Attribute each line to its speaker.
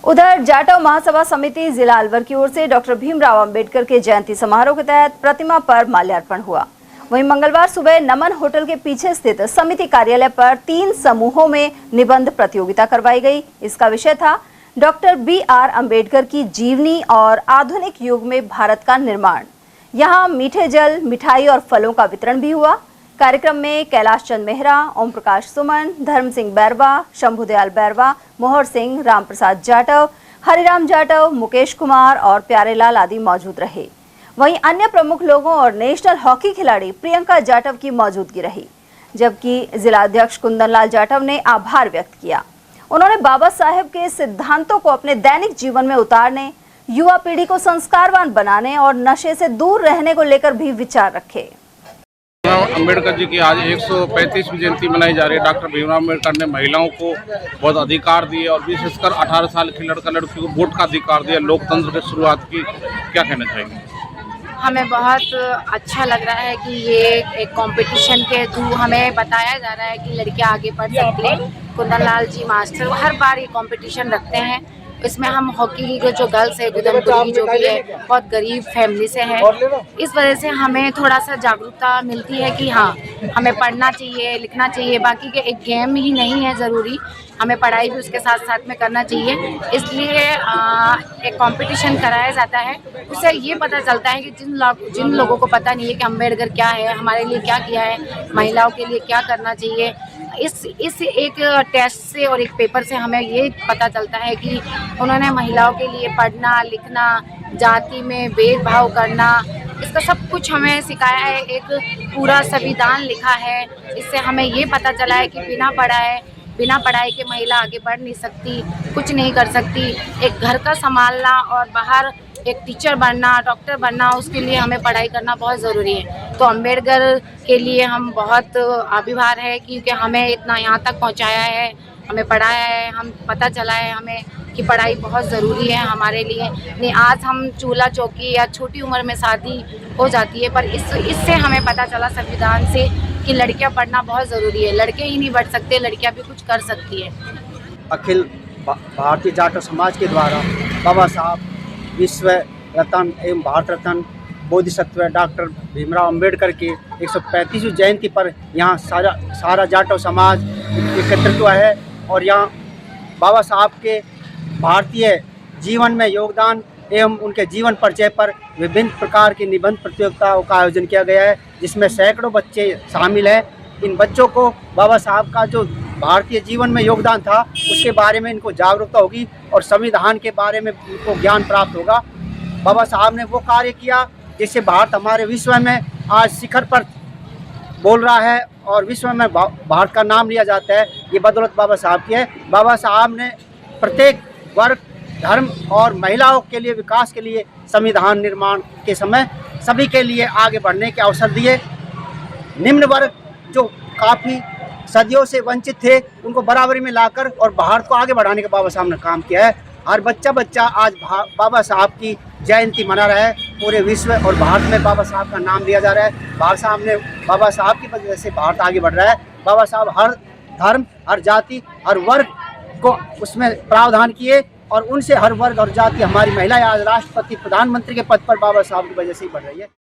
Speaker 1: उधर जाटव महासभा समिति जिला अलवर की ओर से डॉक्टर भीमराव अंबेडकर के जयंती समारोह के तहत प्रतिमा पर माल्यार्पण हुआ। वहीं मंगलवार सुबह नमन होटल के पीछे स्थित समिति कार्यालय पर 3 समूहों में निबंध प्रतियोगिता करवाई गई। इसका विषय था डॉक्टर B.R. अंबेडकर की जीवनी और आधुनिक युग में भारत का निर्माण। यहाँ मीठे जल, मिठाई और फलों का वितरण भी हुआ। कार्यक्रम में कैलाश चंद मेहरा, ओम प्रकाश सुमन, धर्म सिंह बैरवा, शंभुदयाल बैरवा, मोहर सिंह, राम प्रसाद जाटव, हरिराम जाटव, मुकेश कुमार और प्यारेलाल आदि मौजूद रहे। वहीं अन्य प्रमुख लोगों और नेशनल हॉकी खिलाड़ी प्रियंका जाटव की मौजूदगी रही, जबकि जिलाध्यक्ष कुंदनलाल जाटव ने आभार व्यक्त किया। उन्होंने बाबा साहेब के सिद्धांतों को अपने दैनिक जीवन में उतारने, युवा पीढ़ी को संस्कारवान बनाने और नशे से दूर रहने को लेकर भी विचार रखे।
Speaker 2: अंबेडकर जी की आज 135वीं जयंती मनाई जा रही है। डॉक्टर भीमराव अंबेडकर ने महिलाओं को बहुत अधिकार दिए और विशेषकर 18 साल की लड़का लड़की को वोट का अधिकार दिया, लोकतंत्र की शुरुआत की। क्या कहना चाहेंगे?
Speaker 3: हमें बहुत अच्छा लग रहा है कि ये एक कंपटीशन के थ्रू हमें बताया जा रहा है कि लड़कियां आगे बढ़ सकती हैं। कुंदनलाल जी मास्टर हर बार ये कंपटीशन रखते हैं। इसमें हम हॉकी की जो गर्ल्स है, गुदमपुर की जो भी है, बहुत गरीब फैमिली से है। इस वजह से हमें थोड़ा सा जागरूकता मिलती है कि हाँ, हमें पढ़ना चाहिए, लिखना चाहिए। बाकी के एक गेम ही नहीं है ज़रूरी, हमें पढ़ाई भी उसके साथ साथ में करना चाहिए। इसलिए एक कंपटीशन कराया जाता है। उससे ये पता चलता है कि जिन लोगों को पता नहीं है कि अम्बेडकर क्या है, हमारे लिए क्या किया है, महिलाओं के लिए क्या करना चाहिए, इस एक टेस्ट से और एक पेपर से हमें ये पता चलता है कि उन्होंने महिलाओं के लिए पढ़ना, लिखना, जाति में भेदभाव करना, इसका सब कुछ हमें सिखाया है। एक पूरा संविधान लिखा है। इससे हमें ये पता चला है कि बिना पढ़ाई के महिला आगे बढ़ नहीं सकती, कुछ नहीं कर सकती। एक घर का संभालना और बाहर एक टीचर बनना, डॉक्टर बनना, उसके लिए हमें पढ़ाई करना बहुत ज़रूरी है। तो अंबेडकर के लिए हम बहुत आभार है क्योंकि हमें इतना यहाँ तक पहुँचाया है, हमें पढ़ाया है, हम पता चला है हमें कि पढ़ाई बहुत ज़रूरी है हमारे लिए। नहीं, आज हम चूल्हा चौकी या छोटी उम्र में शादी हो जाती है, पर इससे हमें पता चला संविधान से कि लड़कियां पढ़ना बहुत ज़रूरी है। लड़के ही नहीं बढ़ सकते, लड़कियां भी कुछ कर सकती है।
Speaker 4: अखिल भारतीय जाटव समाज के द्वारा बाबा साहब विश्व रत्न एवं भारत रत्न बोधिसत्व डॉक्टर भीमराव अंबेडकर की 135वीं जयंती पर यहाँ सारा जाटव समाज एकत्रित हुआ है और यहाँ बाबा साहब के भारतीय जीवन में योगदान एवं उनके जीवन परिचय पर विभिन्न प्रकार की निबंध प्रतियोगिताओं का आयोजन किया गया है, जिसमें सैकड़ों बच्चे शामिल हैं। इन बच्चों को बाबा साहब का जो भारतीय जीवन में योगदान था उसके बारे में इनको जागरूकता होगी और संविधान के बारे में इनको ज्ञान प्राप्त होगा। बाबा साहब ने वो कार्य किया जिससे भारत हमारे विश्व में आज शिखर पर बोल रहा है और विश्व में भारत का नाम लिया जाता है। ये बदौलत बाबा साहब की है। बाबा साहब ने प्रत्येक वर्ग, धर्म और महिलाओं के लिए विकास के लिए संविधान निर्माण के समय सभी के लिए आगे बढ़ने के अवसर दिए। निम्न वर्ग जो काफ़ी सदियों से वंचित थे उनको बराबरी में लाकर और भारत को आगे बढ़ाने का बाबा साहब ने काम किया है। हर बच्चा आज बाबा साहब की जयंती मना रहा है। पूरे विश्व और भारत में बाबा साहब का नाम लिया जा रहा है। बाबा साहब की वजह से भारत आगे बढ़ रहा है। बाबा साहब हर धर्म, हर जाति, हर वर्ग को उसमें प्रावधान किए और उनसे हर वर्ग और जाति हमारी महिलाएं आज राष्ट्रपति, प्रधानमंत्री के पद पर बाबा साहब की वजह से ही बढ़ रही है।